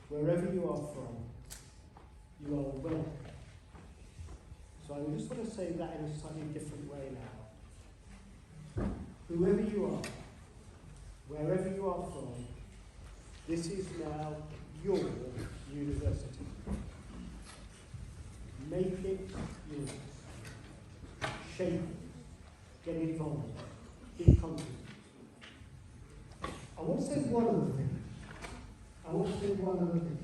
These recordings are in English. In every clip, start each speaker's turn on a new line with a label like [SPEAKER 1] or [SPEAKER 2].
[SPEAKER 1] wherever you are from, you are welcome. So I just want to say that in a slightly different way now. Whoever you are, wherever you are from, this is now your university. Make it yours. Shape it. Get involved. Be confident. I want to say one other thing.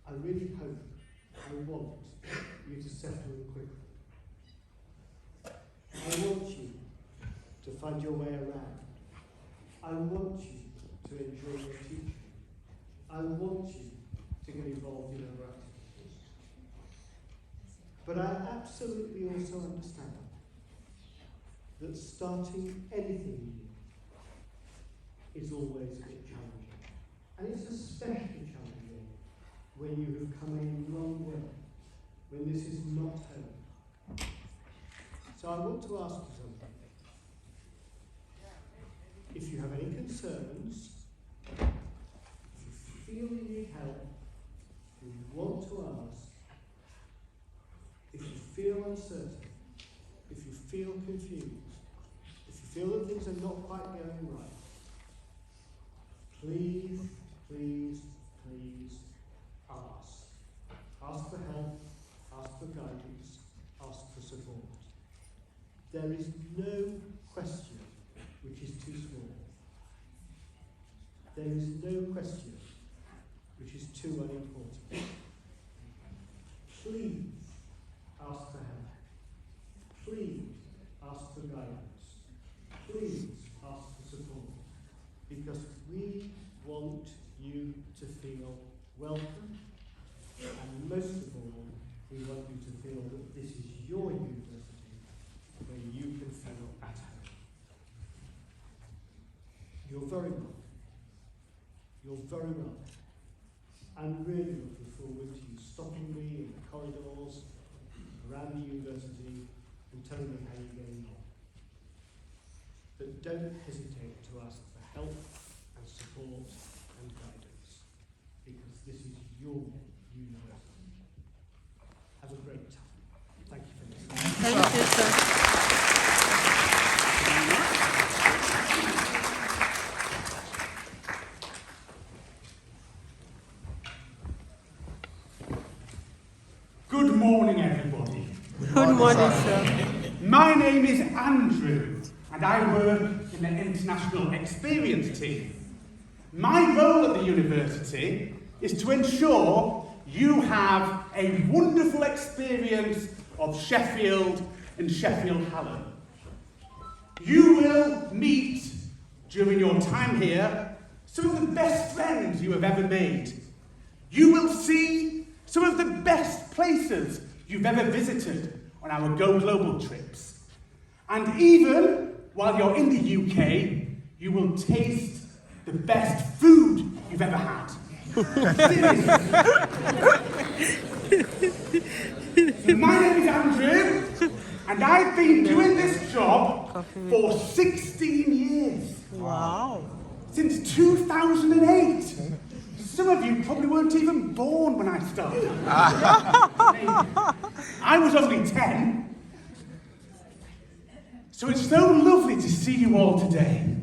[SPEAKER 1] I really hope, I want you to settle in quickly. I want you to find your way around. I want you to enjoy your teaching. I want you to get involved in other activities. But I absolutely also understand that starting anything new is always a bit challenging. And it's especially challenging when you have come a long way, when this is not home. So I want to ask you something. If you have any concerns, if you feel you need help, if you want to ask, if you feel uncertain, if you feel confused, if you feel that things are not quite going right, please, please, please ask. Ask for help, ask for guidance, ask for support. There is no question which is too small. There is no question which is too unimportant. Please ask for help. Please ask for guidance. Please ask for support. Because we want you to feel welcome. And most of all, we want you to feel that this is your university where you can feel at home. You're very welcome. You're very welcome. I'm really looking forward to you stopping me in the corridors around the university and telling me how you're getting on. But don't hesitate to ask for help and support and guidance, because this is your university. Have a great time. Thank you for listening.
[SPEAKER 2] Thank you, sir.
[SPEAKER 3] Good morning, everybody.
[SPEAKER 2] Good morning, sir.
[SPEAKER 3] My name is Andrew, and I work in the International Experience team. My role at the university is to ensure you have a wonderful experience of Sheffield and Sheffield Hallam. You will meet, during your time here, some of the best friends you have ever made. You will see some of the best places you've ever visited on our Go Global trips. And even while you're in the UK, you will taste the best food you've ever had. Seriously. My name is Andrew, and I've been doing this job for 16 years.
[SPEAKER 2] Wow.
[SPEAKER 3] Since 2008. Some of you probably weren't even born when I started. I was only 10. So it's so lovely to see you all today.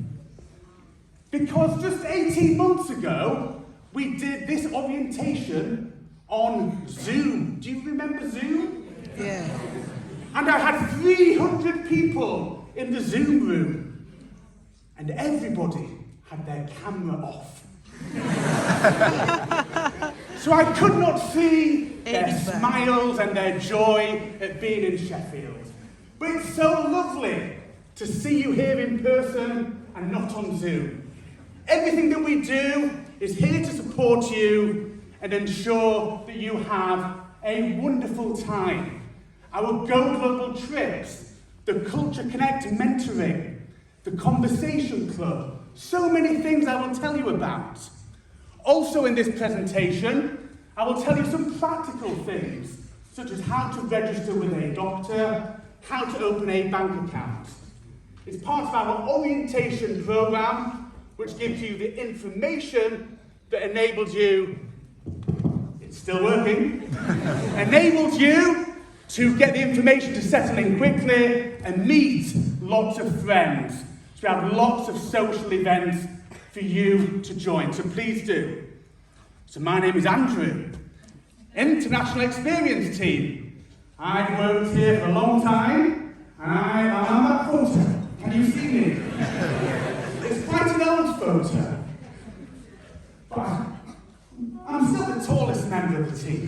[SPEAKER 3] Because just 18 months ago, we did this orientation on Zoom. Do you remember Zoom?
[SPEAKER 2] Yeah.
[SPEAKER 3] And I had 300 people in the Zoom room. And everybody had their camera off. So I could not see their smiles and their joy at being in Sheffield. But it's so lovely to see you here in person and not on Zoom. Everything that we do is here to support you and ensure that you have a wonderful time. Our Go Global trips, the Culture Connect mentoring, the Conversation Club, so many things I will tell you about. Also in this presentation, I will tell you some practical things, such as how to register with a doctor, how to open a bank account. It's part of our orientation programme which gives you the information that enables you, it's still working, enables you to get the information to settle in quickly and meet lots of friends. So we have lots of social events for you to join, so please do. So my name is Andrew, International Experience Team. I've worked here for a long time, and I am on that photo. Can you see me? It's quite an old photo, but I'm still the tallest member of the team.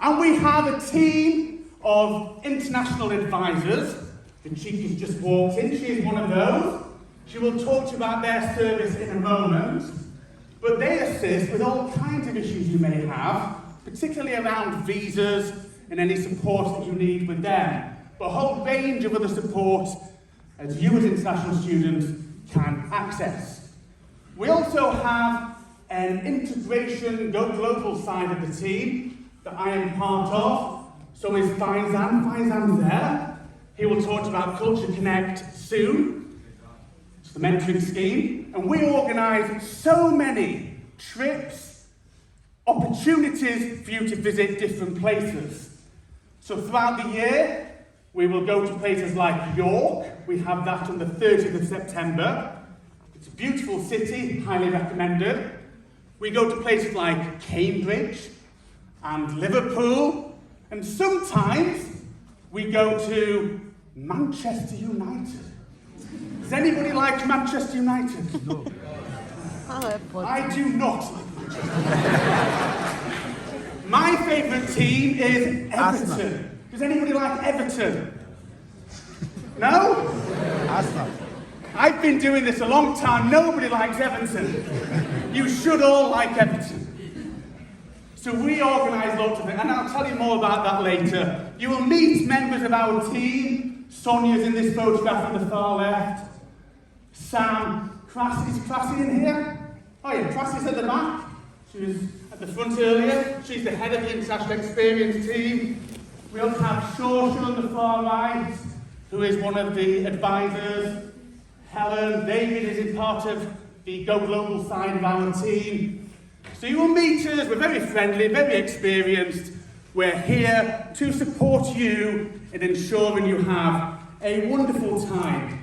[SPEAKER 3] And we have a team of international advisors. The chief has just walked in, she is one of those. She will talk to you about their service in a moment, but they assist with all kinds of issues you may have, particularly around visas and any support that you need with them, but a whole range of other support as you as international students can access. We also have an integration Go Global side of the team that I am part of. So is Faizan. Faizan's there. He will talk about Culture Connect soon. It's the mentoring scheme. And we organise so many trips, opportunities for you to visit different places. So throughout the year, we will go to places like York. We have that on the 30th of September. It's a beautiful city, highly recommended. We go to places like Cambridge and Liverpool, and sometimes we go to Manchester United. Does anybody like Manchester United? No. I do not like Manchester United. My favourite team is Everton. Does anybody like Everton? No?
[SPEAKER 4] Arsenal.
[SPEAKER 3] I've been doing this a long time. Nobody likes Everton. You should all like Everton. So we organise lots of it, and I'll tell you more about that later. You will meet members of our team. Sonia's in this photograph on the far left. Sam, Crassy, is Crassy in here? Oh yeah, Crassy's at the back. She was at the front earlier. She's the head of the International Experience team. We also have Shorsha on the far right, who is one of the advisors. Helen, David is in part of the Go Global side of our team. So you will meet us, we're very friendly, very experienced. We're here to support you in ensuring you have a wonderful time.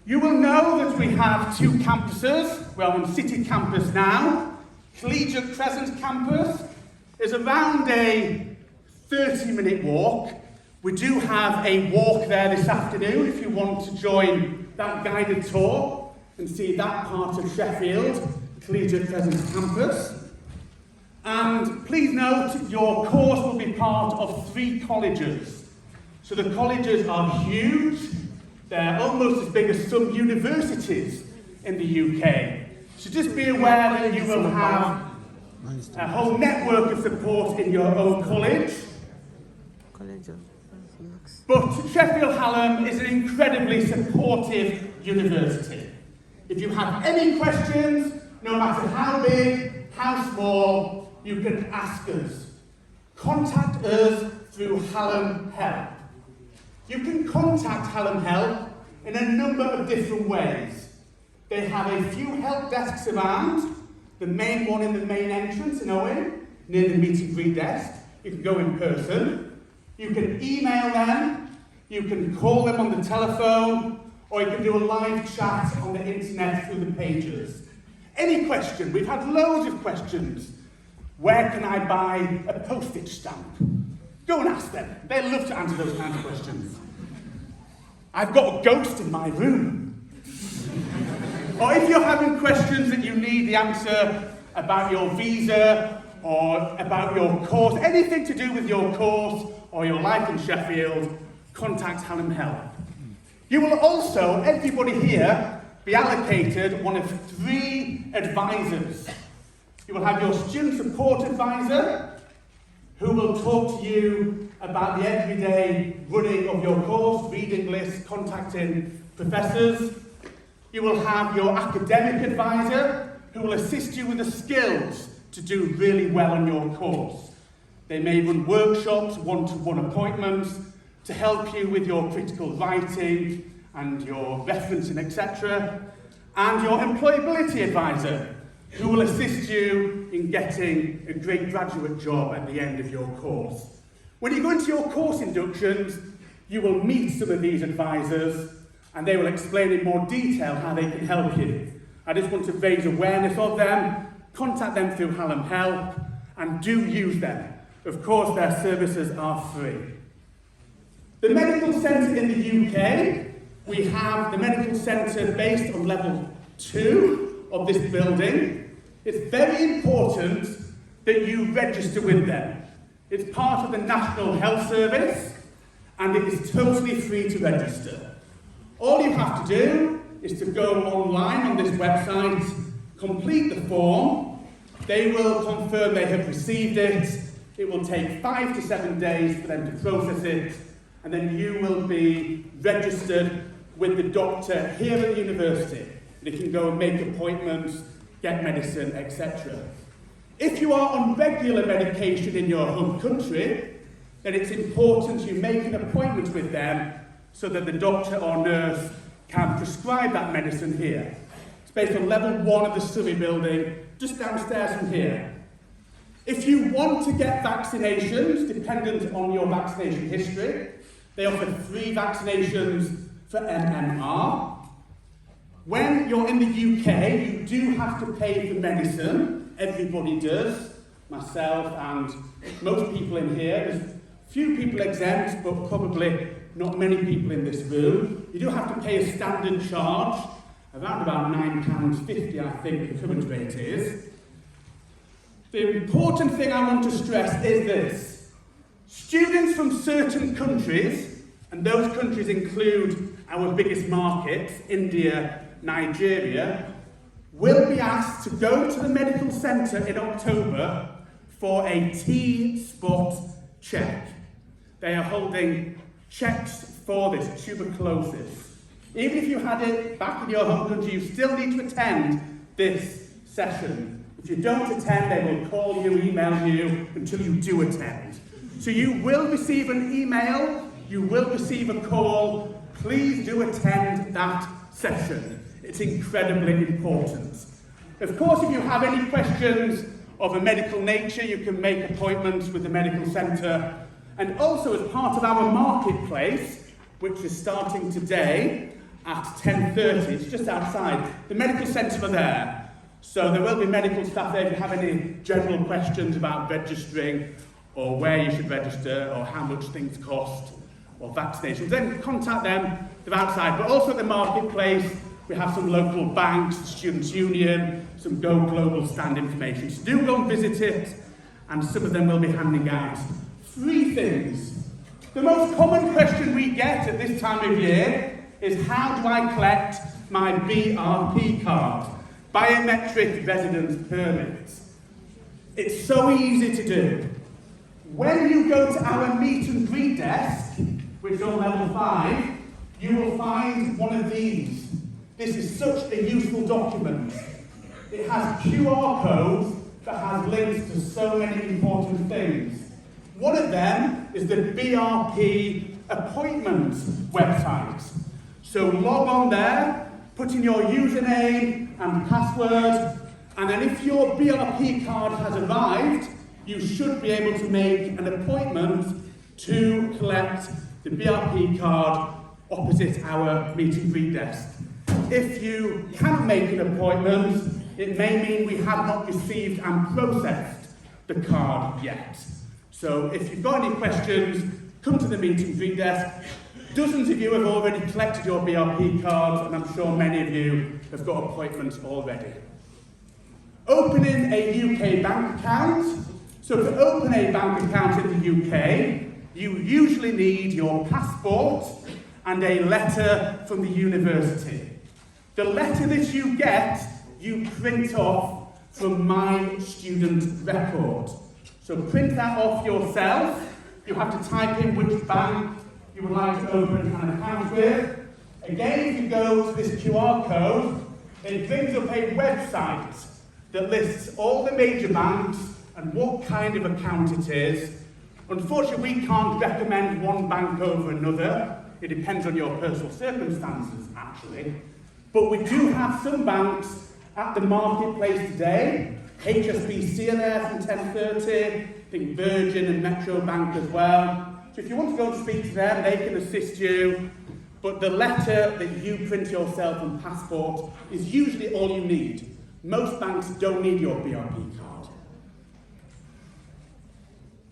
[SPEAKER 3] You will know that we have two campuses. We're on City Campus now. Collegiate Crescent Campus is around a 30-minute walk. We do have a walk there this afternoon if you want to join that guided tour and see that part of Sheffield, Collegiate Crescent Campus. And please note, your course will be part of 3 colleges. So the colleges are huge. They're almost as big as some universities in the UK. So just be aware that you will have a whole network of support in your own college. But Sheffield Hallam is an incredibly supportive university. If you have any questions, no matter how big, how small, you can ask us. Contact us through Hallam Help. You can contact Hallam Help in a number of different ways. They have a few help desks around, the main one in the main entrance in Owen, near the meet and greet desk. You can go in person. You can email them. You can call them on the telephone, or you can do a live chat on the internet through the pages. Any question, we've had loads of questions. Where can I buy a postage stamp? Go and ask them. They'll love to answer those kinds of questions. I've got a ghost in my room. Or if you're having questions that you need the answer about your visa or about your course, anything to do with your course or your life in Sheffield, contact Hallam Help. You will also, everybody here, be allocated one of 3 advisors. You will have your student support advisor, who will talk to you about the everyday running of your course, reading lists, contacting professors. You will have your academic advisor, who will assist you with the skills to do really well on your course. They may run workshops, one-to-one appointments, to help you with your critical writing and your referencing, etc., and your employability advisor, who will assist you in getting a great graduate job at the end of your course. When you go into your course inductions, you will meet some of these advisors, and they will explain in more detail how they can help you. I just want to raise awareness of them. Contact them through Hallam Help, and do use them. Of course, their services are free. The medical centre in the UK, we have the medical centre based on level 2 of this building. It's very important that you register with them. It's part of the National Health Service, and it is totally free to register. All you have to do is to go online on this website, complete the form. They will confirm they have received it. It will take 5 to 7 days for them to process it, and then you will be registered with the doctor here at the university. They can go and make appointments, get medicine, etc. If you are on regular medication in your home country, then it's important you make an appointment with them so that the doctor or nurse can prescribe that medicine here. It's based on level 1 of the Surrey building, just downstairs from here. If you want to get vaccinations, dependent on your vaccination history, they offer 3 vaccinations for MMR. When you're in the UK, you do have to pay for medicine. Everybody does, myself and most people in here. There's few people exempt, but probably not many people in this room. You do have to pay a standard charge, around about £9.50, I think the current rate is. The important thing I want to stress is this. Students from certain countries, and those countries include our biggest markets, India, Nigeria, will be asked to go to the medical centre in October for a T-spot check. They are holding checks for this, tuberculosis. Even if you had it back in your home country, you still need to attend this session. If you don't attend, they will call you, email you, until you do attend. So you will receive an email, you will receive a call. Please do attend that session. It's incredibly important. Of course, if you have any questions of a medical nature, you can make appointments with the medical centre. And also, as part of our marketplace, which is starting today at 10:30, it's just outside, the medical centre are there. So there will be medical staff there if you have any general questions about registering, or where you should register, or how much things cost, or vaccinations. Then contact them, they're outside. But also at the marketplace, we have some local banks, the Students' Union, some Go Global stand information. So do go and visit it, and some of them will be handing out free things. The most common question we get at this time of year is, how do I collect my BRP card? Biometric Residence Permit. It's so easy to do. When you go to our meet and greet desk, which is on level 5, you will find one of these. This is such a useful document. It has QR codes that has links to so many important things. One of them is the BRP appointment website. So log on there, put in your username and password, and then if your BRP card has arrived, you should be able to make an appointment to collect the BRP card opposite our meet and greet desk. If you can't make an appointment, it may mean we have not received and processed the card yet. So if you've got any questions, come to the meet and greet desk. Dozens of you have already collected your BRP cards, and I'm sure many of you have got appointments already. Opening a UK bank account. So to open a bank account in the UK, you usually need your passport and a letter from the university. The letter that you get, you print off from My Student Record. So print that off yourself. You have to type in which bank you would like to open an account with. Again, if you go to this QR code, it brings up a website that lists all the major banks and what kind of account it is. Unfortunately, we can't recommend one bank over another. It depends on your personal circumstances, actually. But we do have some banks at the marketplace today. HSBC are there from 10:30. I think Virgin and Metro Bank as well. So if you want to go and speak to them, they can assist you. But the letter that you print yourself and passport is usually all you need. Most banks don't need your BRP card.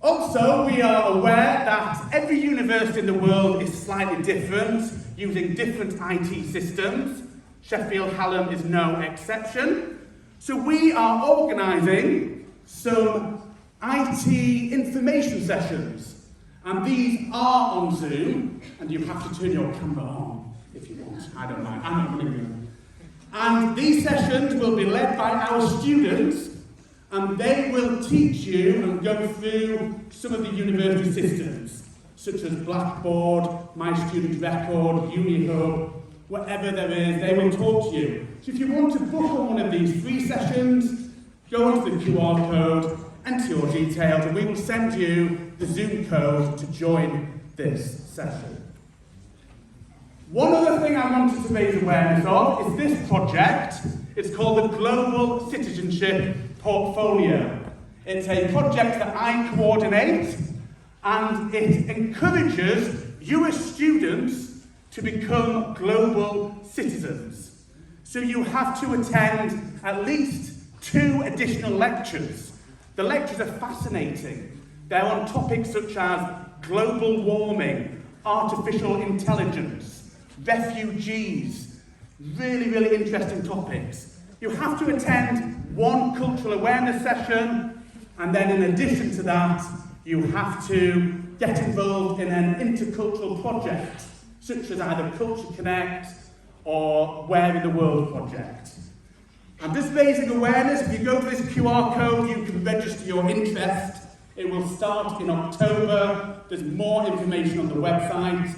[SPEAKER 3] Also, we are aware that every university in the world is slightly different, using different IT systems. Sheffield Hallam is no exception. So we are organising some IT information sessions. And these are on Zoom, and you have to turn your camera on if you want. I don't mind, I'm not going to do it. And these sessions will be led by our students, and they will teach you and go through some of the university systems, such as Blackboard, My Student Record, UniHub, whatever there is, they will talk to you. So if you want to book on one of these free sessions, go onto the QR code, enter your details, and we will send you the Zoom code to join this session. One other thing I wanted to raise awareness of is this project. It's called the Global Citizenship Portfolio. It's a project that I coordinate, and it encourages you as students to become global citizens. So you have to attend at least 2 additional lectures. The lectures are fascinating. They're on topics such as global warming, artificial intelligence, refugees, really, really interesting topics. You have to attend 1 cultural awareness session, and then in addition to that, you have to get involved in an intercultural project, such as either Culture Connect or Where in the World project. I'm just raising awareness. If you go to this QR code, you can register your interest. It will start in October. There's more information on the website.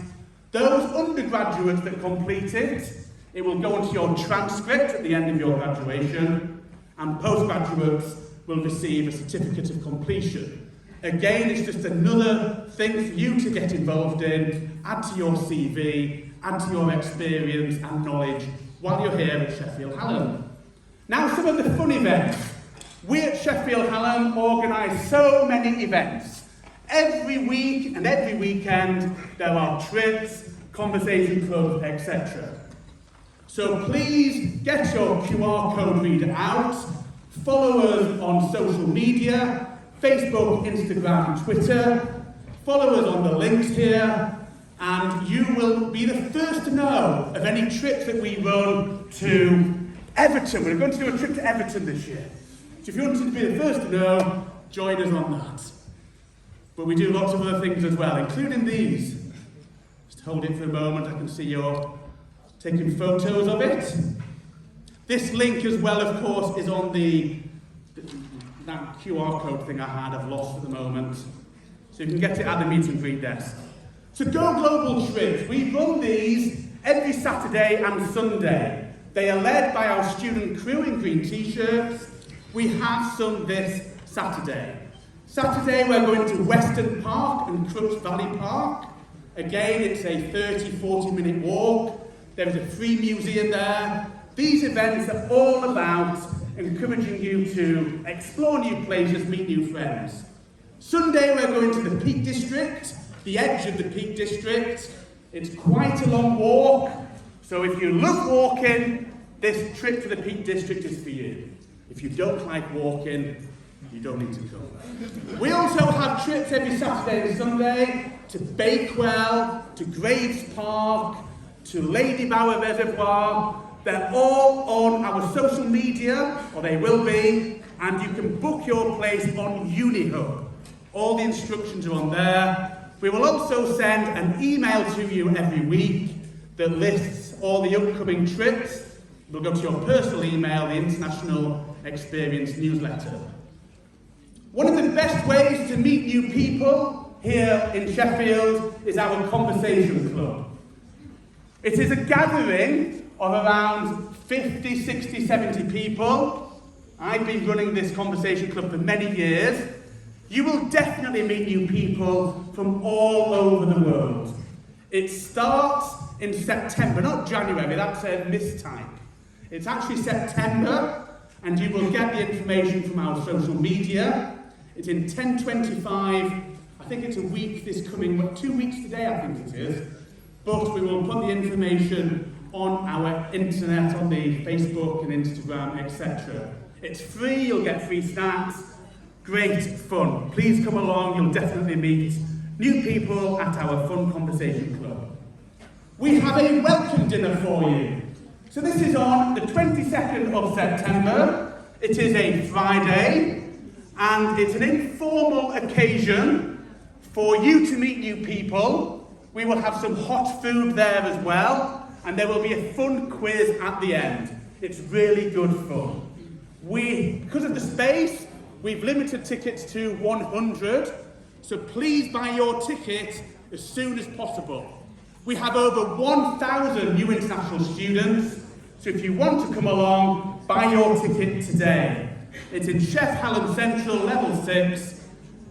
[SPEAKER 3] Those undergraduates that complete it will go into your transcript at the end of your graduation, and postgraduates will receive a certificate of completion. Again, it's just another thing for you to get involved in, add to your CV, add to your experience and knowledge while you're here at Sheffield Hallam. Now, some of the fun events. We at Sheffield Hallam organise so many events. Every week and every weekend there are trips, conversation clubs, etc. So please get your QR code reader out, follow us on social media, Facebook, Instagram, Twitter, follow us on the links here, and you will be the first to know of any trips that we run to Everton. We're going to do a trip to Everton this year. So if you want to be the first to know, join us on that. But we do lots of other things as well, including these. Just hold it for a moment, I can see you're taking photos of it. This link as well, of course, is on that QR code thing I had, I've lost at the moment. So you can get it at the meet and greet desk. So Go Global trips, we run these every Saturday and Sunday. They are led by our student crew in green t-shirts. We have some this Saturday. Saturday we're going to Weston Park and Crooks Valley Park. Again, it's a 30-40 minute walk. There is a free museum there. These events are all about encouraging you to explore new places, meet new friends. Sunday we're going to the Peak District, the edge of the Peak District. It's quite a long walk, so if you love walking, this trip to the Peak District is for you. If you don't like walking, you don't need to come. We also have trips every Saturday and Sunday to Bakewell, to Graves Park, to Lady Bower Reservoir. They're all on our social media, or they will be, and you can book your place on UniHub. All the instructions are on there. We will also send an email to you every week that lists all the upcoming trips. We'll go to your personal email, the International Experience newsletter. One of the best ways to meet new people here in Sheffield is our Conversation Club. It is a gathering of around 50, 60, 70 people. I've been running this Conversation Club for many years. You will definitely meet new people from all over the world. It starts in September, not January, that's a mistype. It's actually September, and you will get the information from our social media. It's in 10:25, I think it's a week this coming, 2 weeks today I think it is. But we will put the information on our internet, on the Facebook and Instagram, etc. It's free, you'll get free snacks, great fun. Please come along, you'll definitely meet new people at our Fun Conversation Club. We have a welcome dinner for you. So this is on the 22nd of September. It is a Friday, and it's an informal occasion for you to meet new people. We will have some hot food there as well, and there will be a fun quiz at the end. It's really good fun. Because of the space, we've limited tickets to 100, so please buy your ticket as soon as possible. We have over 1,000 new international students, so if you want to come along, buy your ticket today. It's in Sheffield Hallam Central, level 6,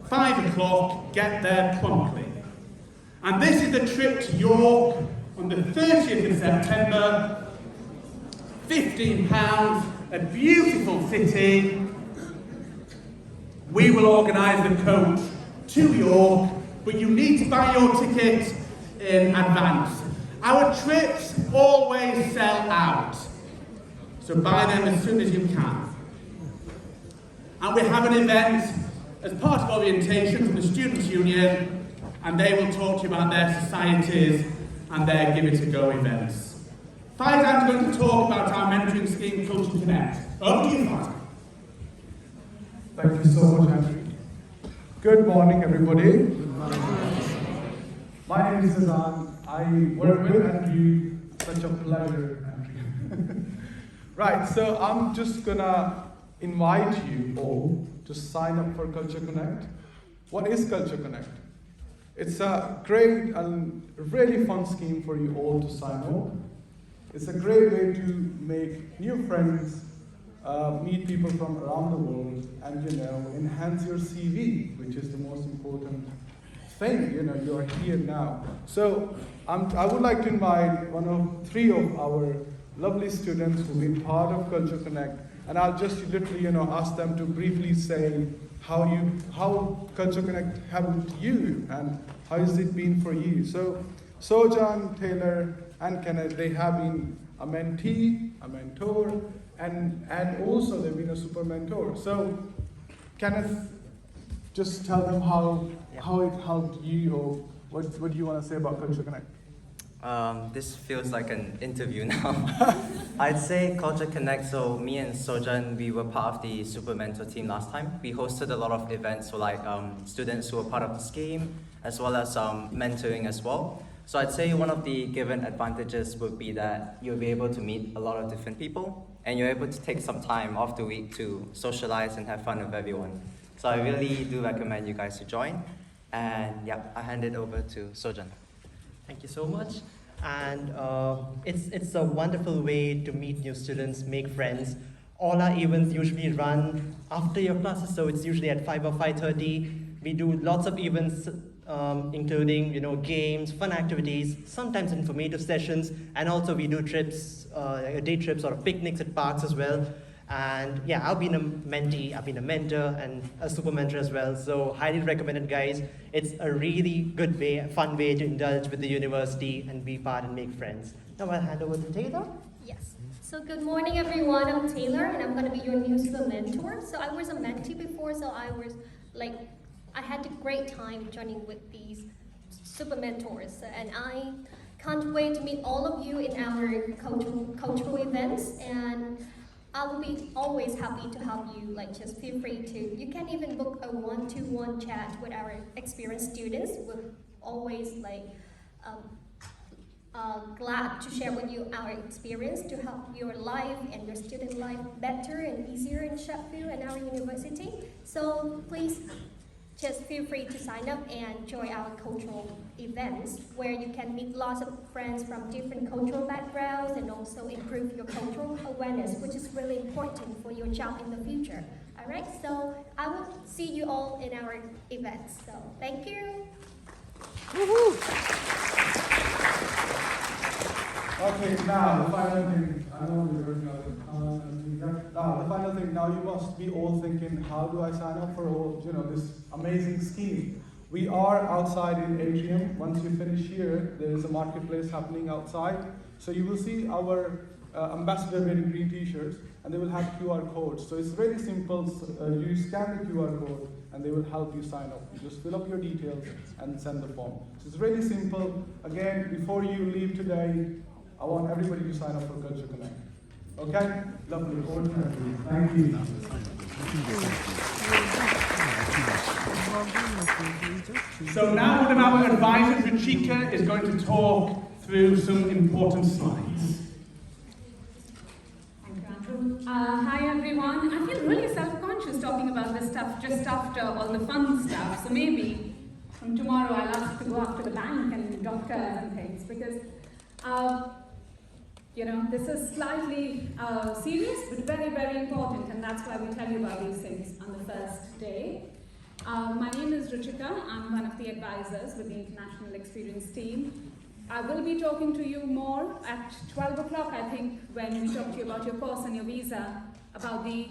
[SPEAKER 3] 5 o'clock, get there promptly. And this is the trip to York on the 30th of September, £15, a beautiful city. We will organise the coach to York, but you need to buy your ticket in advance. Our trips always sell out, so buy them as soon as you can. And we have an event as part of orientation from the Students' Union, and they will talk to you about their societies and their Give It a Go events. Faizan's going to talk about our mentoring scheme, Culture Connect. Over to you, Faizan.
[SPEAKER 4] Thank you so much, Andrew. Good morning, everybody. Good morning. My name is Sazan. I work with Andrew. Such a pleasure, Andrew. Right, so I'm just gonna invite you all to sign up for Culture Connect. What is Culture Connect? It's a great and really fun scheme for you all to sign up. It's a great way to make new friends, meet people from around the world, and enhance your CV, which is the most important thing. You're here now. So I would like to invite one of 3 of our lovely students who've been part of Culture Connect, and I'll just literally ask them to briefly say how Culture Connect helped you and how has it been for you. So Sojan, Taylor, and Kenneth, they have been a mentee, a mentor, and also they've been a super mentor. So Kenneth, just tell them how it helped you, or what do you want to say about Culture Connect?
[SPEAKER 5] This feels like an interview now. I'd say Culture Connect, so me and Sojan, we were part of the Super Mentor team last time. We hosted a lot of events for students who were part of the scheme, as well as mentoring as well. So I'd say one of the given advantages would be that you'll be able to meet a lot of different people, and you're able to take some time off the week to socialize and have fun with everyone. So I really do recommend you guys to join. And yeah, I hand it over to Sojan.
[SPEAKER 6] Thank you so much. And it's a wonderful way to meet new students, make friends. All our events usually run after your classes, so it's usually at 5 or 5:30. We do lots of events, including games, fun activities, sometimes informative sessions, and also we do trips, day trips or picnics at parks as well. And yeah, I've been a mentee, I've been a mentor and a super mentor as well. So highly recommended, guys. It's a really good way, a fun way to indulge with the university and be part and make friends. Now I'll hand over to Taylor.
[SPEAKER 7] Yes. So good morning, everyone. I'm Taylor, and I'm going to be your new super mentor. So I was a mentee before, so I had a great time joining with these super mentors, and I can't wait to meet all of you in our cultural events. And I will be always happy to help you. Just feel free to. You can even book a one-to-one chat with our experienced students. We're always glad to share with you our experience to help your life and your student life better and easier in Sheffield and our university. So please just feel free to sign up and join our cultural events where you can meet lots of friends from different cultural backgrounds and also improve your cultural awareness, which is really important for your job in the future. All right, so I will see you all in our events. So thank you.
[SPEAKER 2] Woohoo!
[SPEAKER 4] Okay, now the final thing. I know we're working on it. Now the final thing. Now you must be all thinking, how do I sign up for all this amazing scheme? We are outside in Atrium. Once you finish here, there is a marketplace happening outside. So you will see our ambassador wearing green t-shirts, and they will have QR codes. So it's really simple. You scan the QR code, and they will help you sign up. You just fill up your details and send the form. So it's really simple. Again, before you leave today, I want everybody to sign up for Culture Connect. Okay? Lovely. Thank you.
[SPEAKER 3] So now one of our advisors, Ruchika, is going to talk through some important slides.
[SPEAKER 8] Thank you, Andrew. Hi everyone. I feel really self-conscious talking about this stuff just after all the fun stuff. So maybe from tomorrow I'll ask to go up to the bank and doctors and things, because this is slightly serious but very, very important, and that's why we tell you about these things on the first day. My name is Ruchika. I'm one of the advisors with the International Experience team. I will be talking to you more at 12 o'clock, I think, when we talk to you about your course and your visa, about the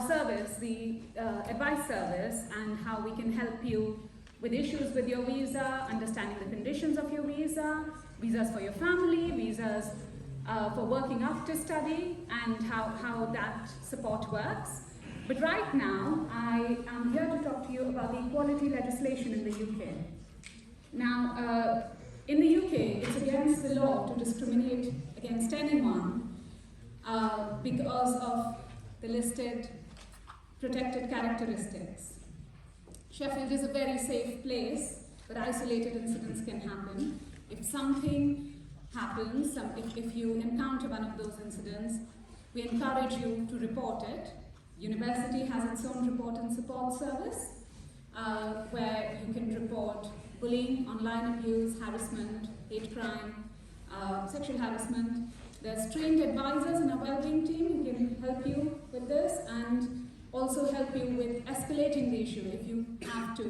[SPEAKER 8] service, the advice service, and how we can help you with issues with your visa, understanding the conditions of your visa, visas for your family, visas for working after study, and how that support works. But right now, I am here to talk to you about the equality legislation in the UK. Now, in the UK, it's against the law to discriminate against anyone because of the listed protected characteristics. Sheffield is a very safe place, but isolated incidents can happen. If something happens, if you encounter one of those incidents, we encourage you to report it. University has its own report and support service, where you can report bullying, online abuse, harassment, hate crime, sexual harassment. There's trained advisors in our wellbeing team who can help you with this and also help you with escalating the issue if you have to,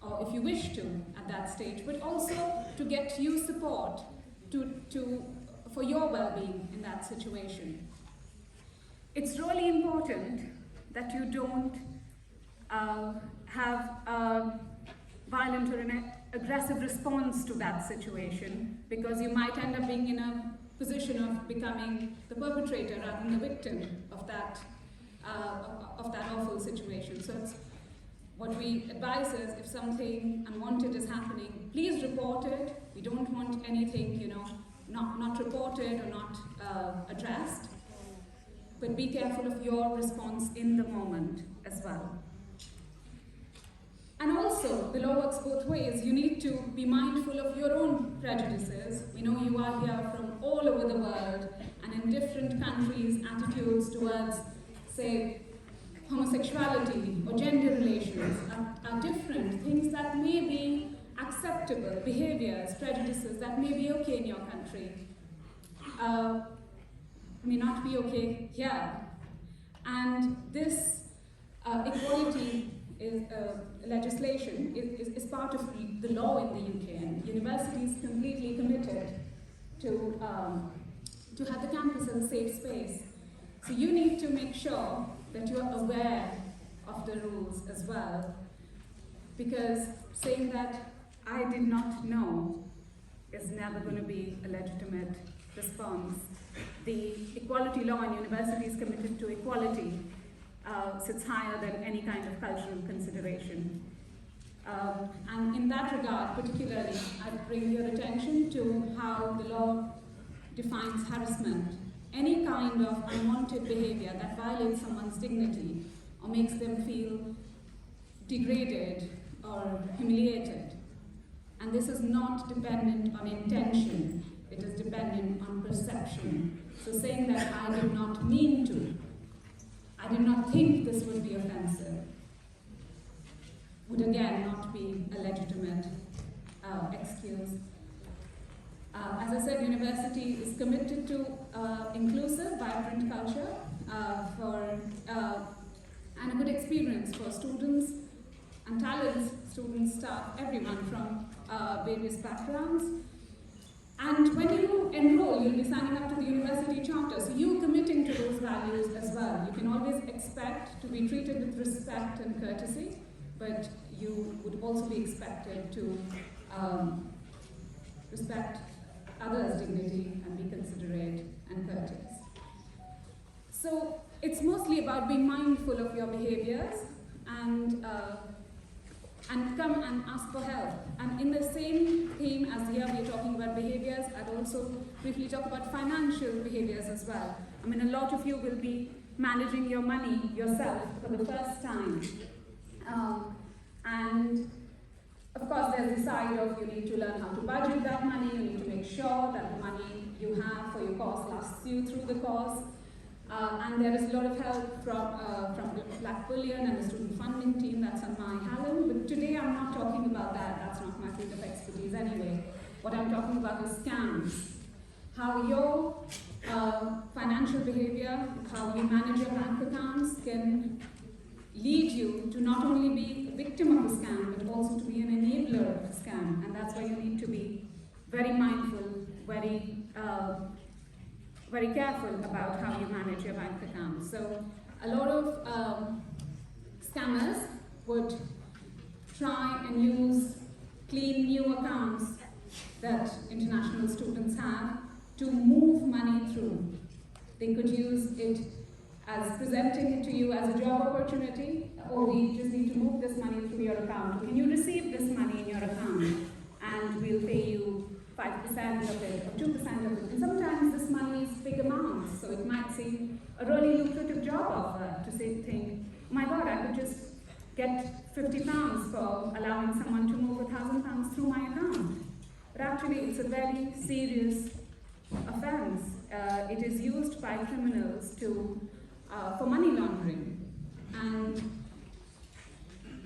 [SPEAKER 8] or if you wish to at that stage, but also to get you support for your well-being in that situation. It's really important that you don't have a violent or an aggressive response to that situation, because you might end up being in a position of becoming the perpetrator rather than the victim of that awful situation. So it's, what we advise is, if something unwanted is happening, please report it. We don't want anything, not reported or not addressed. But be careful of your response in the moment as well. And also, the law works both ways. You need to be mindful of your own prejudices. We know you are here from all over the world, and in different countries, attitudes towards, say, homosexuality or gender relations are different. Things that may be acceptable, behaviors, prejudices that may be okay in your country, may not be okay here. And this equality legislation is part of the law in the UK, and universities completely committed to have the campus as a safe space. So you need to make sure that you are aware of the rules as well, because saying that I did not know is never going to be a legitimate response. The equality law in universities committed to equality sits higher than any kind of cultural consideration. And in that regard, particularly, I bring your attention to how the law defines harassment. Any kind of unwanted behavior that violates someone's dignity or makes them feel degraded or humiliated. And this is not dependent on intention, it is dependent on perception. So saying that I did not mean to, I did not think this would be offensive, would again not be a legitimate excuse. As I said, university is committed to inclusive, vibrant culture and a good experience for students and talents, students, staff, everyone, from various backgrounds. And when you enroll, you'll be signing up to the university charter, so you're committing to those values as well. You can always expect to be treated with respect and courtesy, but you would also be expected to respect others' dignity and be considerate and courteous. So it's mostly about being mindful of your behaviors and come and ask for help. And in the same theme as here we're talking about behaviors, I'd also briefly talk about financial behaviors as well. I mean, a lot of you will be managing your money yourself for the first time. And of course, there's the side of you need to learn how to budget that money, you need to make sure that the money you have for your course lasts you through the course. And there is a lot of help from Black Bullion and the student funding team that's on my Hallam. But today I'm not talking about that, that's not my field of expertise anyway. What I'm talking about is scams. How your financial behavior, how you manage your bank accounts can lead you to not only be a victim of a scam, but also to be an enabler of a scam. And that's why you need to be very mindful, very careful about how you manage your bank account. So a lot of scammers would try and use clean new accounts that international students have to move money through. They could use it as presenting it to you as a job opportunity. Oh, we just need to move this money through your account. Can you receive this money in your account? And we'll pay you 5% of it or 2% of it. And sometimes this money is big amounts, so it might seem a really lucrative job offer to think, oh my God, I could just get £50 for allowing someone to move £1,000 through my account. But actually, it's a very serious offense. It is used by criminals for money laundering. And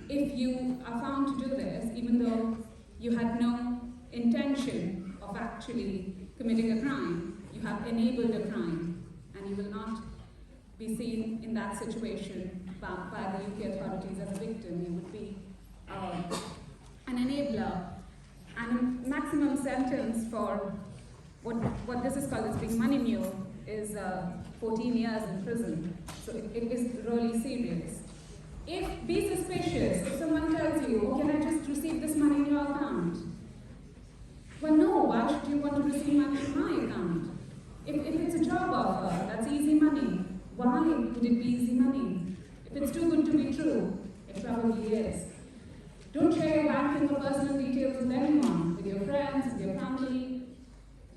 [SPEAKER 8] if you are found to do this, even though you had no intention of actually committing a crime, you have enabled a crime, and you will not be seen in that situation by the UK authorities as a victim. You would be an enabler. And a maximum sentence for what this is called as being money mule is 14 years in prison. So it is really serious. Be suspicious. If someone tells you, oh, can I just receive this money in your account? Well, no, why should you want to receive money in my account? If it's a job offer, that's easy money. Why would it be easy money? If it's too good to be true, it probably is. Don't share your banking or personal details with anyone, with your friends, with your family.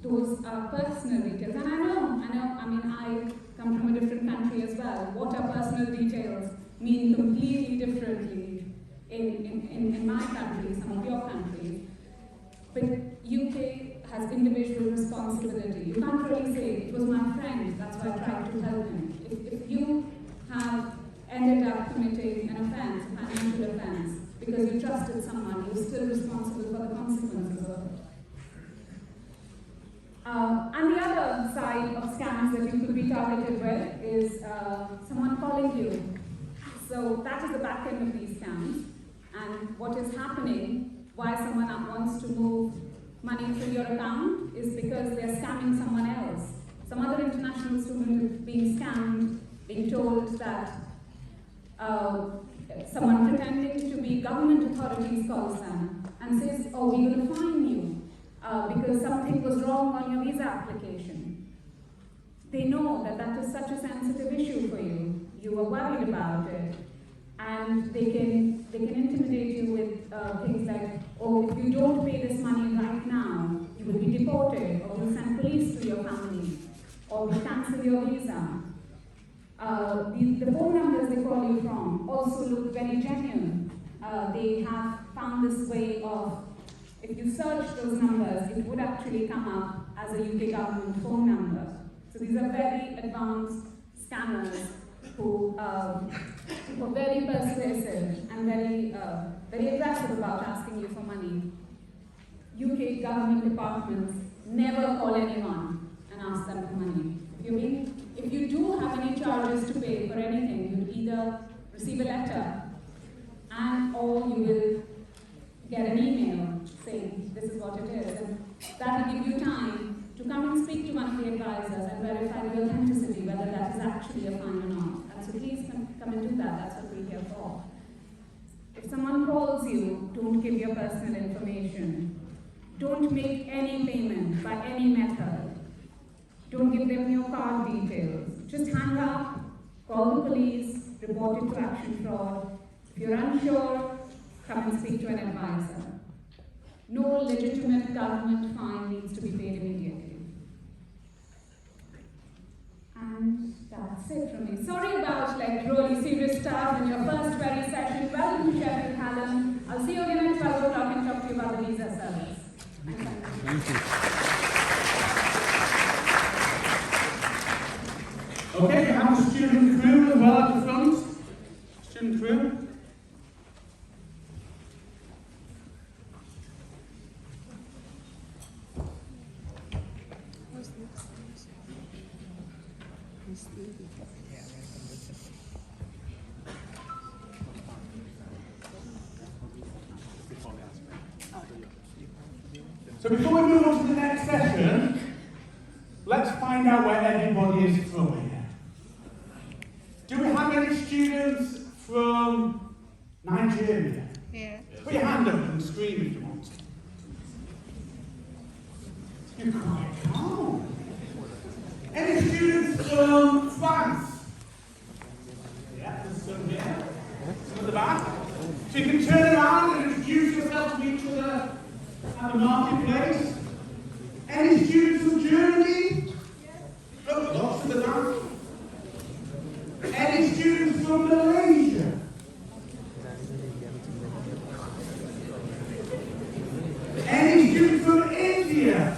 [SPEAKER 8] Those are personal details. And I mean, I come from a different country as well. What are personal details mean completely differently in my country, some of your countries. But UK has individual responsibility. You can't really say, it was my friend, that's why I tried to help him. If you have ended up committing an offense, a financial offense, because you trusted someone, you're still responsible for the consequences of it. And the other side of scams that you could be targeted with is someone calling you. So that is the back end of these scams. And what is happening, why someone wants to move money through your account, is because they're scamming someone else. Some other international student is being scammed, being told that someone pretending to be government authorities calls them and says, oh, we're going to fine you because something was wrong on your visa application. They know that that is such a sensitive issue for you. You are worried about it. And they can intimidate you with things like, oh, if you don't pay this money right now, you will be deported, or we'll send police to your family, or we'll cancel your visa. The phone numbers they call you from also look very genuine. They have found this way of, if you search those numbers, it would actually come up as a UK government phone number. So these are very advanced scammers who are very persuasive and very aggressive about asking you for money. UK government departments never call anyone and ask them for money. If you do have any charges to pay for anything, you'll either receive a letter or you will get an email saying, you time to come and speak to one of the advisors and verify the authenticity, whether that is actually a fine or not. And so please come and do that. That's what we're here for. If someone calls you, don't give your personal information. Don't make any payment by any method. Don't give them your card details. Just hang up, call the police, report it to action fraud. If you're unsure, come and speak to an advisor. No legitimate government fine needs to be paid immediately. And that's it from me. Sorry about really serious stuff in your first very session. Welcome to Sheffield Hallam. I'll see you again at 12 o'clock and talk to you about the visa service. Thank you.
[SPEAKER 3] Okay, we have the student crew as well at the front. Student crew. So before we move on to the next session, let's find out where everybody is from here. Do we have any students from Nigeria?
[SPEAKER 2] Yeah.
[SPEAKER 3] Put your hand up and scream if you want. You're quite calm. Any students from France? Yeah, there's some here. Some at the back. So you can turn around and introduce yourself to each other at the marketplace. Any students from Germany? Oh, lots at the back. Any students from Malaysia? Any students from India?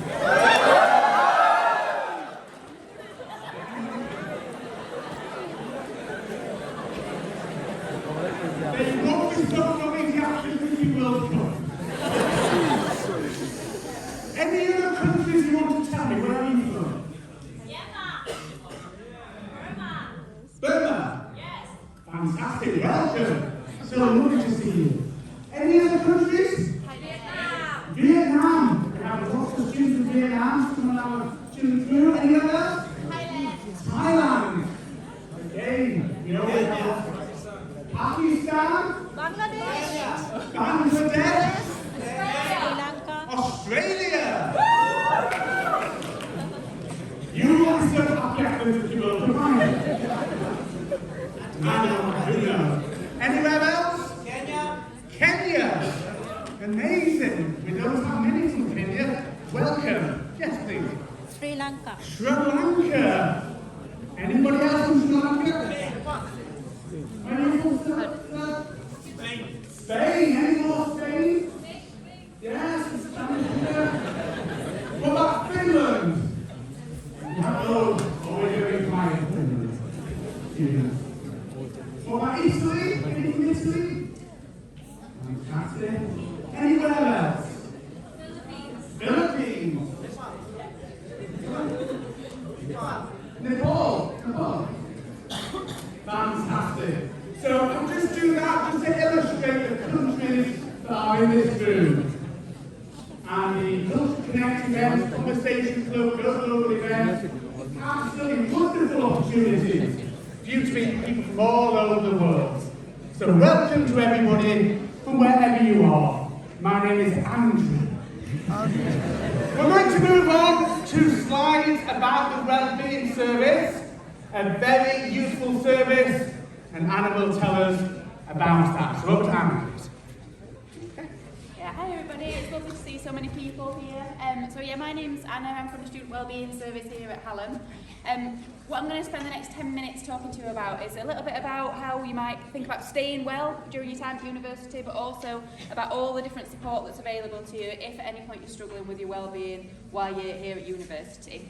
[SPEAKER 3] There's not been some from the African World Cup. Any other countries you want to tell me? Where are you from? Burma? Yes. Fantastic, welcome. So lovely to see you. Any other countries? Vietnam. Vietnam. We have lots of students from Vietnam, some of our students through. Any others? Thailand. Thailand. Again, you know we have Pakistan. Bangladesh. Bangladesh. Australia. You want to serve applicants if you will to find it. Anywhere else? Kenya. Kenya. Amazing. We don't have many from Kenya. Welcome. Yes, please.
[SPEAKER 2] Sri Lanka.
[SPEAKER 3] Sri Lanka. Anybody else from Sri Lanka? Spain. Spain. Any more Spain? Yes. What about Finland? Hello. Oh, we're doing fine. Finland. What about Italy? Anything from Italy? Fantastic. Anywhere else? Philippines. Nepal. Fantastic. So I'll just do that just to illustrate the countries that are in this room. And the Culture Connect event, Conversation Club, global event, absolutely wonderful opportunities for you to meet people from all over the world. So welcome to everybody from wherever you are. My name is Andrew. We're going to move on to slides about the Wellbeing Service, a very useful service, and Anna will tell us about that. So over to Anna, please.
[SPEAKER 9] Yeah, hi everybody, it's lovely to see so many people here. My name's Anna, I'm from the Student Wellbeing Service here at Hallam. What I'm going to spend the next 10 minutes talking to you about is a little bit about how you might think about staying well during your time at university, but also about all the different support that's available to you if at any point you're struggling with your wellbeing while you're here at university.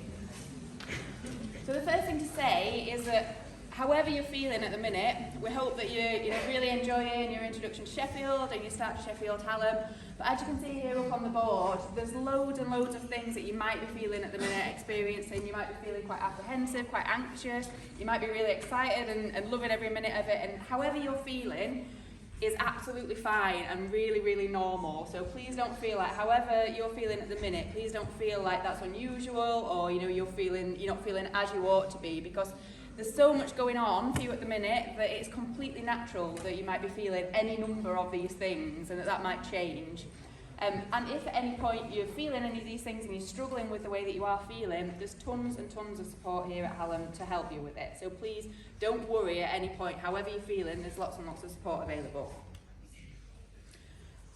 [SPEAKER 9] So the first thing to say is that however you're feeling at the minute, we hope that you're really enjoying your introduction to Sheffield and you start to Sheffield Hallam. But as you can see here up on the board, there's loads and loads of things that you might be feeling at the minute, experiencing. You might be feeling quite apprehensive, quite anxious. You might be really excited and loving every minute of it. And however you're feeling, is absolutely fine and really, really normal. So please don't feel like, however you're feeling at the minute, please don't feel like that's unusual, or you're not feeling as you ought to be, because there's so much going on for you at the minute that it's completely natural that you might be feeling any number of these things, and that might change. And if at any point you're feeling any of these things and you're struggling with the way that you are feeling, there's tons and tons of support here at Hallam to help you with it. So please don't worry at any point, however you're feeling, there's lots and lots of support available.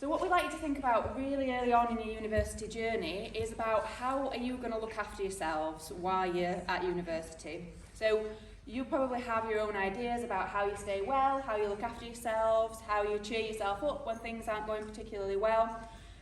[SPEAKER 9] So what we'd like you to think about really early on in your university journey is about how are you going to look after yourselves while you're at university. So you probably have your own ideas about how you stay well, how you look after yourselves, how you cheer yourself up when things aren't going particularly well.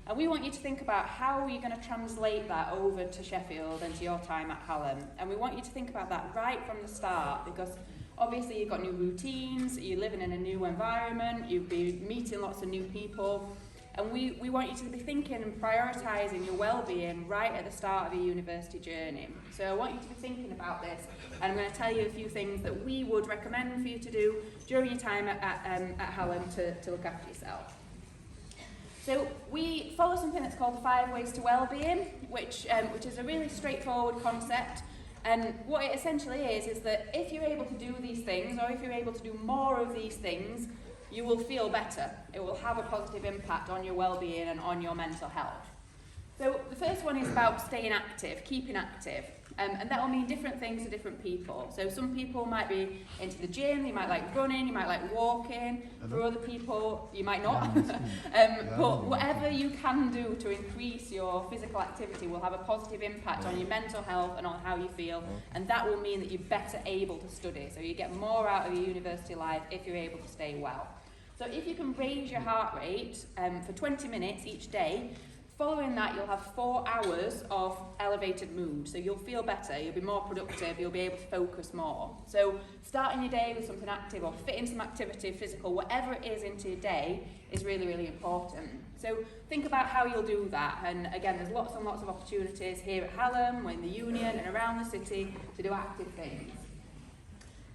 [SPEAKER 9] And we want you to think about how you're going to translate that over to Sheffield and to your time at Hallam. And we want you to think about that right from the start, because obviously you've got new routines, you're living in a new environment, you'll be meeting lots of new people. And we want you to be thinking and prioritising your well-being right at the start of your university journey. So I want you to be thinking about this, and I'm going to tell you a few things that we would recommend for you to do during your time at Hallam to look after yourself. So we follow something that's called the 5 Ways to Wellbeing, which is a really straightforward concept. And what it essentially is that if you're able to do these things, or if you're able to do more of these things, you will feel better. It will have a positive impact on your well-being and on your mental health. So the first one is about staying active, keeping active. And that will mean different things to different people. So some people might be into the gym, you might like running, you might like walking. For other people, you might not. But whatever you can do to increase your physical activity will have a positive impact on your mental health and on how you feel. And that will mean that you're better able to study. So you get more out of your university life if you're able to stay well. So if you can raise your heart rate for 20 minutes each day, following that, you'll have 4 hours of elevated mood. So you'll feel better, you'll be more productive, you'll be able to focus more. So starting your day with something active or fitting some activity, physical, whatever it is into your day is really, really important. So think about how you'll do that. And again, there's lots and lots of opportunities here at Hallam, in the union and around the city to do active things.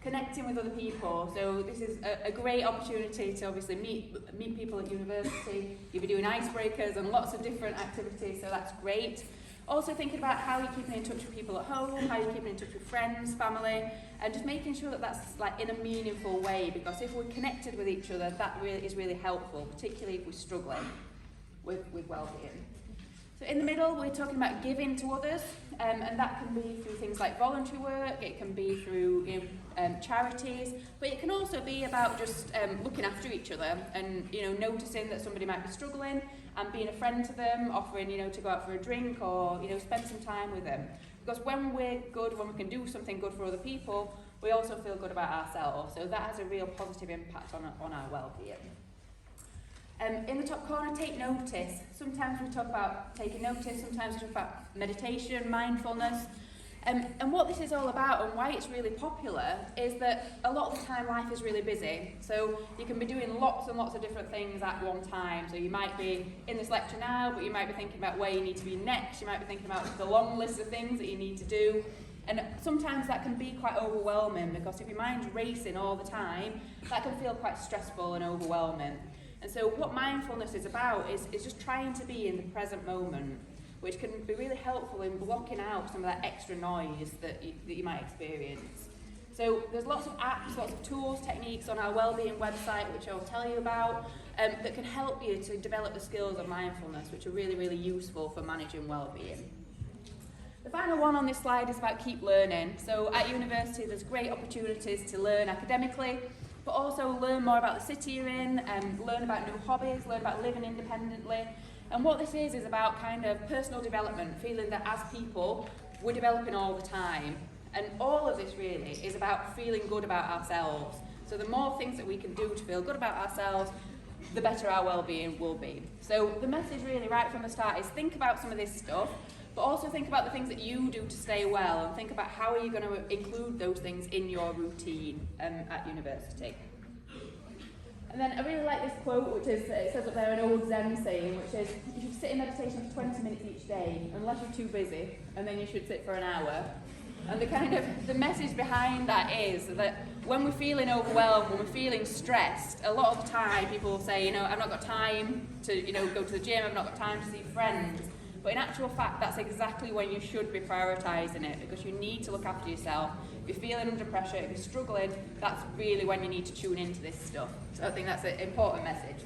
[SPEAKER 9] Connecting with other people. So this is a great opportunity to obviously meet people at university. You'll be doing icebreakers and lots of different activities, so that's great. Also thinking about how you're keeping in touch with people at home, how you're keeping in touch with friends, family, and just making sure that that's like in a meaningful way, because if we're connected with each other, that really is really helpful, particularly if we're struggling with well-being. So in the middle, we're talking about giving to others, and that can be through things like voluntary work, it can be through charities, but it can also be about just looking after each other and noticing that somebody might be struggling and being a friend to them, offering to go out for a drink or spend some time with them. Because when we're good, when we can do something good for other people, we also feel good about ourselves. So that has a real positive impact on our well-being. In the top corner, take notice. Sometimes we talk about taking notice, sometimes we talk about meditation, mindfulness. And what this is all about and why it's really popular is that a lot of the time life is really busy. So you can be doing lots and lots of different things at one time. So you might be in this lecture now, but you might be thinking about where you need to be next. You might be thinking about the long list of things that you need to do. And sometimes that can be quite overwhelming, because if your mind's racing all the time, that can feel quite stressful and overwhelming. And so what mindfulness is about is just trying to be in the present moment, which can be really helpful in blocking out some of that extra noise that you might experience. So there's lots of apps, lots of tools, techniques on our wellbeing website, which I'll tell you about, that can help you to develop the skills of mindfulness, which are really, really useful for managing wellbeing. The final one on this slide is about keep learning. So at university, there's great opportunities to learn academically, but also learn more about the city you're in, learn about new hobbies, learn about living independently. And what this is about kind of personal development, feeling that as people, we're developing all the time. And all of this really is about feeling good about ourselves. So the more things that we can do to feel good about ourselves, the better our well-being will be. So the message really right from the start is think about some of this stuff, but also think about the things that you do to stay well, and think about how are you going to include those things in your routine at university. And then I really like this quote, which is, it says up there, an old Zen saying, which is, you should sit in meditation for 20 minutes each day, unless you're too busy, and then you should sit for an hour. And the message behind that is that when we're feeling overwhelmed, when we're feeling stressed, a lot of the time people will say, I've not got time to, go to the gym, I've not got time to see friends. But in actual fact, that's exactly when you should be prioritising it, because you need to look after yourself. If you're feeling under pressure, if you're struggling, that's really when you need to tune into this stuff. So I think that's an important message.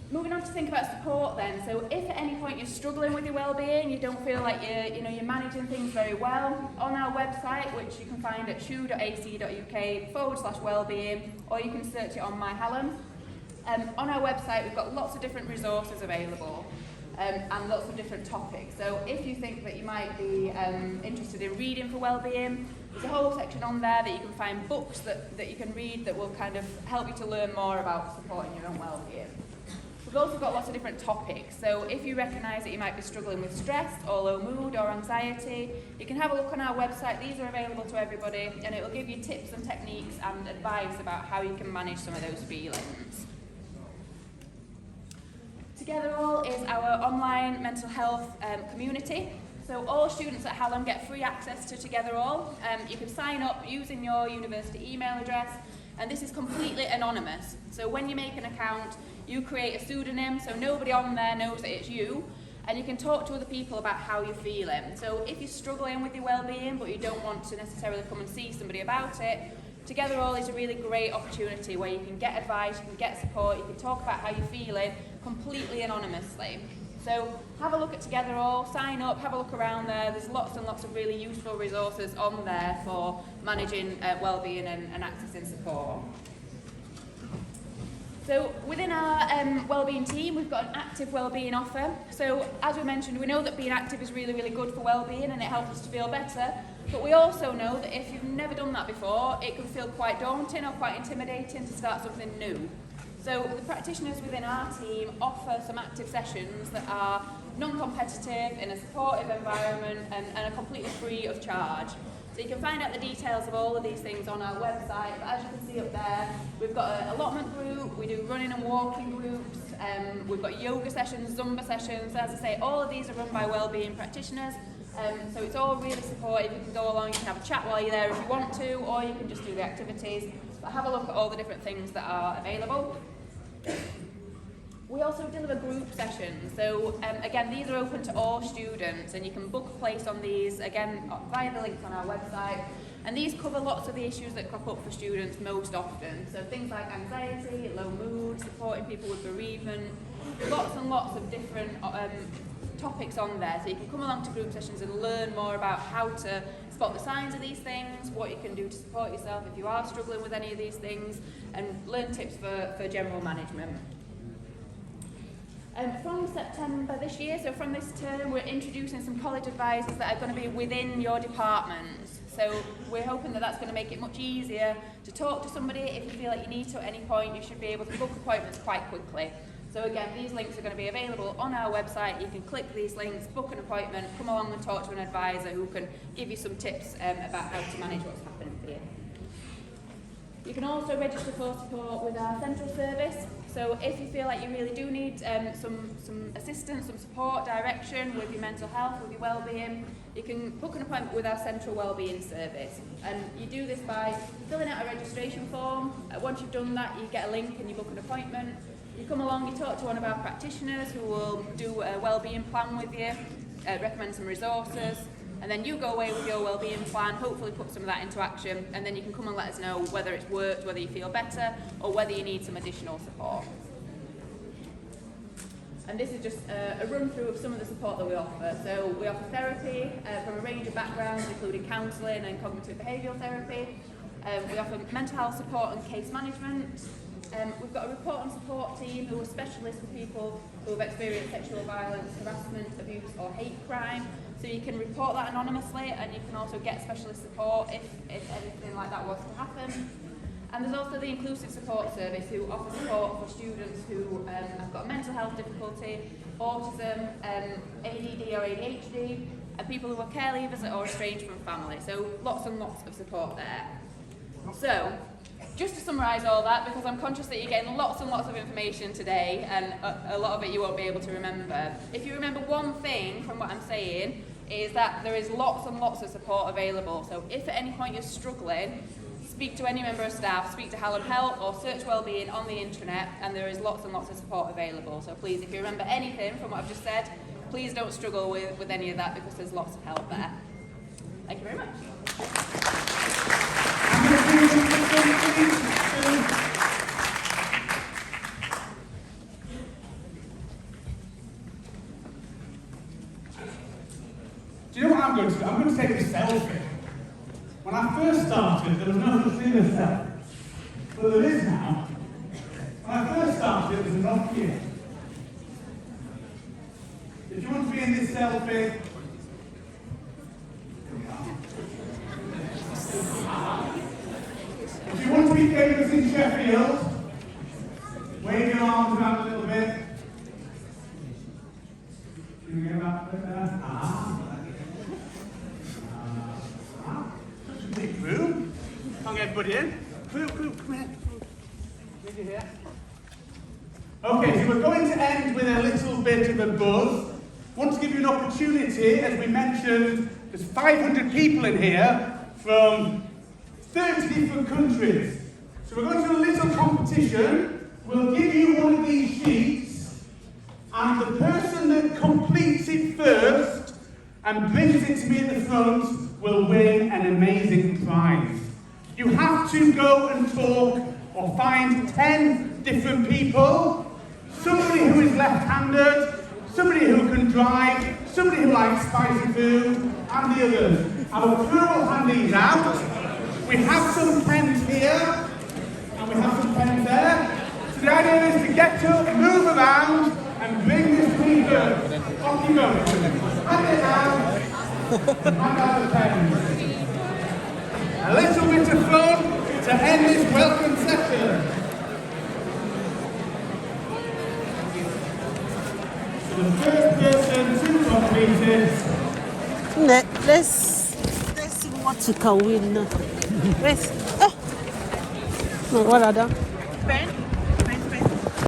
[SPEAKER 9] Moving on to think about support then. So if at any point you're struggling with your well-being, you don't feel like you're managing things very well, on our website, which you can find at shoe.ac.uk/wellbeing, or you can search it on My Hallam. On our website, we've got lots of different resources available. And lots of different topics. So if you think that you might be interested in reading for wellbeing, there's a whole section on there that you can find books that you can read that will kind of help you to learn more about supporting your own wellbeing. We've also got lots of different topics. So if you recognise that you might be struggling with stress or low mood or anxiety, you can have a look on our website. These are available to everybody, and it will give you tips and techniques and advice about how you can manage some of those feelings. Together All is our online mental health community. So all students at Hallam get free access to Together All. You can sign up using your university email address, and this is completely anonymous. So when you make an account, you create a pseudonym, so nobody on there knows that it's you, and you can talk to other people about how you're feeling. So if you're struggling with your well-being, but you don't want to necessarily come and see somebody about it, Together All is a really great opportunity where you can get advice, you can get support, you can talk about how you're feeling completely anonymously. So have a look at Together All, sign up, have a look around there. There's lots and lots of really useful resources on there for managing wellbeing and accessing support. So within our wellbeing team, we've got an active wellbeing offer. So as we mentioned, we know that being active is really, really good for wellbeing and it helps us to feel better. But we also know that if you've never done that before, it can feel quite daunting or quite intimidating to start something new. So the practitioners within our team offer some active sessions that are non-competitive, in a supportive environment, and are completely free of charge. So you can find out the details of all of these things on our website. But as you can see up there, we've got an allotment group, we do running and walking groups, we've got yoga sessions, Zumba sessions. As I say, all of these are run by wellbeing practitioners. So it's all really supportive. You can go along, you can have a chat while you're there if you want to, or you can just do the activities. But have a look at all the different things that are available. We also deliver group sessions. So again, these are open to all students, and you can book a place on these, again, via the links on our website. And these cover lots of the issues that crop up for students most often. So things like anxiety, low mood, supporting people with bereavement, lots and lots of different topics on there. So you can come along to group sessions and learn more about how to spot the signs of these things, what you can do to support yourself if you are struggling with any of these things, and learn tips for general management. From September this year, so from this term, we're introducing some college advisors that are going to be within your departments. So we're hoping that that's going to make it much easier to talk to somebody. If you feel like you need to at any point, you should be able to book appointments quite quickly. So again, these links are going to be available on our website. You can click these links, book an appointment, come along and talk to an advisor who can give you some tips about how to manage what's happening for you. You can also register for support with our central service. So if you feel like you really do need some assistance, some support, direction with your mental health, with your wellbeing, you can book an appointment with our central wellbeing service. And you do this by filling out a registration form. Once you've done that, you get a link and you book an appointment. You come along, you talk to one of our practitioners who will do a wellbeing plan with you, recommend some resources, and then you go away with your wellbeing plan, hopefully put some of that into action, and then you can come and let us know whether it's worked, whether you feel better, or whether you need some additional support. And this is just a run through of some of the support that we offer. So we offer therapy from a range of backgrounds, including counselling and cognitive behavioural therapy. We offer mental health support and case management. We've got a report and support team who are specialists for people who have experienced sexual violence, harassment, abuse or hate crime. So you can report that anonymously, and you can also get specialist support if anything like that was to happen. And there's also the Inclusive Support Service, who offer support for students who have got mental health difficulty, autism, ADD or ADHD, and people who are care leavers or estranged from family. So lots and lots of support there. So, just to summarise all that, because I'm conscious that you're getting lots and lots of information today, and a lot of it you won't be able to remember. If you remember one thing from what I'm saying, is that there is lots and lots of support available. So if at any point you're struggling, speak to any member of staff, speak to Hallam Help or search Wellbeing on the intranet, and there is lots and lots of support available. So please, if you remember anything from what I've just said, please don't struggle with any of that, because there's lots of help there. Thank you very much.
[SPEAKER 3] Do you know what I'm going to do? I'm going to take a selfie. When I first started, there was no such thing as selfie. But there is now. When I first started, it was enough here. If you want to be in this selfie, if you want to be famous in Sheffield, wave your arms around a little bit. Can you get that bit there? Big room. Can't get everybody in. Crew, come here. Meet you here. Okay, so we're going to end with a little bit of a buzz. Want to give you an opportunity, as we mentioned, there's 500 people in here from 30 different countries. So we're going to do a little competition. We'll give you one of these sheets, and the person that completes it first and brings it to me at the front will win an amazing prize. You have to go and talk or find 10 different people, somebody who is left-handed, somebody who can drive, somebody who likes spicy food, and the others. Our crew will hand these out. We have some pens here, and we have some pens there. So the idea is to get up, move around, and bring this thing first. Off you go. Hand it out. Hand out the pens. A little bit of fun to end this welcome session. So the first person to complete it.
[SPEAKER 2] Let's see what you can win. Let's. Oh. No, what are that?
[SPEAKER 8] Ben?